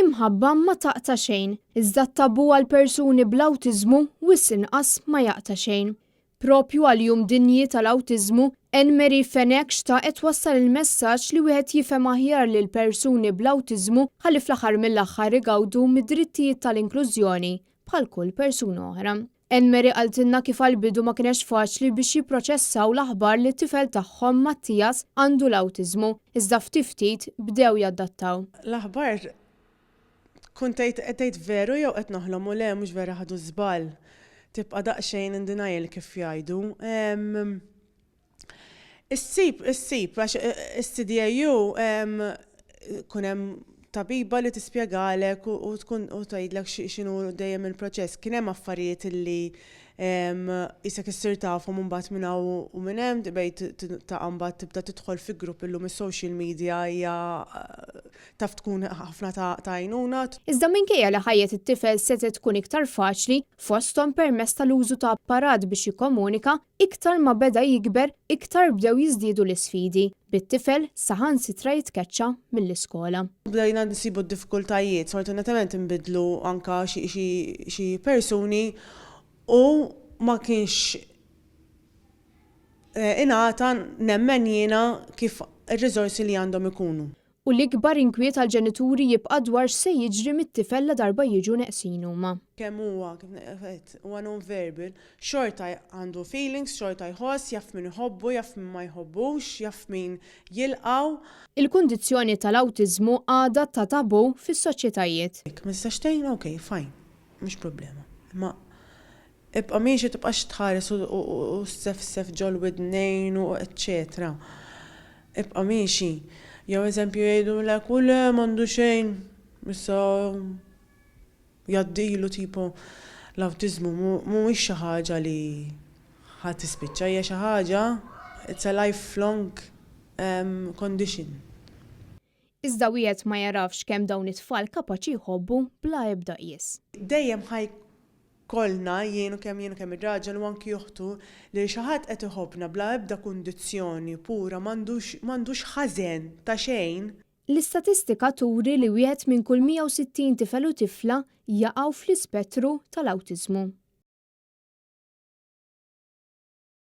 imħabba ma taqta' xejn, iżda t-tabu għal persuni bl-awtiżmu wis inqas ma jaqta' xejn. Propju għal jum dinji tal-awtiżmu, Anne-Marie Fenech xtaqet wassal il-messaġġ li wieħed jifhem aħjar lil persuni bl-awtiżmu ħalli fl-aħħar mill-aħħar igawdu mid-drittijiet tal-inklużjoni bħal kull persuna oħra. Anne-Marie qaltilna kif għall-bidu ma kienx faċli biex jipproċessaw l-aħbar li t-tifel tagħhom Mattias għandu l-awtiżmu, iżda ftit bdew jaddattaw. L-aħbar kont qed veru jew qed noħlom u le mhux vera ħadu żball. Tibqa' daqsxejn in denial kif jgħidu. Issib għax is-CDAU kun hemm tabiba li tispjegalek u tkun u tgħidlek x'inhu dejjem il-proċess. Kien hemm affarijiet li isek issir tafhom imbagħad minn hawn u minn hemm tibgħid ta' mbagħad tibda tidħol fi grupp illum is-social media hija taf tkun ħafna ta' għajnuna. Iżda minkejja li ħajja it-tifel setet tkun iktar faċli fosthom permezz tal-użu ta' apparat biex jikkomunika, iktar ma beda jikber, iktar bdew jiżdiedu l-isfidi. Bit-tifel saħansitra jitkeċċa mill-iskola. Bdejna nsibu d-diffikultajiet, fortunatament inbidlu anka xi persuni u ma kienx ingħata nemmen jiena kif ir-riżorsi li għandhom ikunu. U l-ikbar inkwiet għal-ġenituri jibqa' dwar se jiġri mit-tifel la darba jiġu neqsin huma. Kemm huwa non-verbal, xorta għandu feelings, xorta jħoss, jaf min iħobbu, jaf min ma jħobbux, jaf min jilqaw. Il-kundizzjoni tal-awtiżmu għadha ta' tabu fis-soċjetajiet. Ma tistax tgħin, okej, fajn, mhux problema. Ma ibqa' miex tibqax tħares u sef ġol widnejn u eċċetera. Ibqa' miexi. Jew eżempju jgħidu lek u le m'għandu xejn, issa jgħaddilu tipo l-awtiżmu mhuwiex xi ħaġa li ħadd tispiċċa, hija xi ħaġa it's a lifelong condition. Iżda wieħed ma jarafx kemm dawn it-tfal kapaċi jħobbu bla ebda qies. Dejjem kollna jienu kemm ir-raġel u anki joħtu li xi ħadd qed iħobbna bla ebda kundizzjoni pura m'għandux ħażen ta' xejn. L-istatistika turi li wieħed minn kull 160 tifel u tifla jaqgħu fl-ispettru tal-awtiżmu.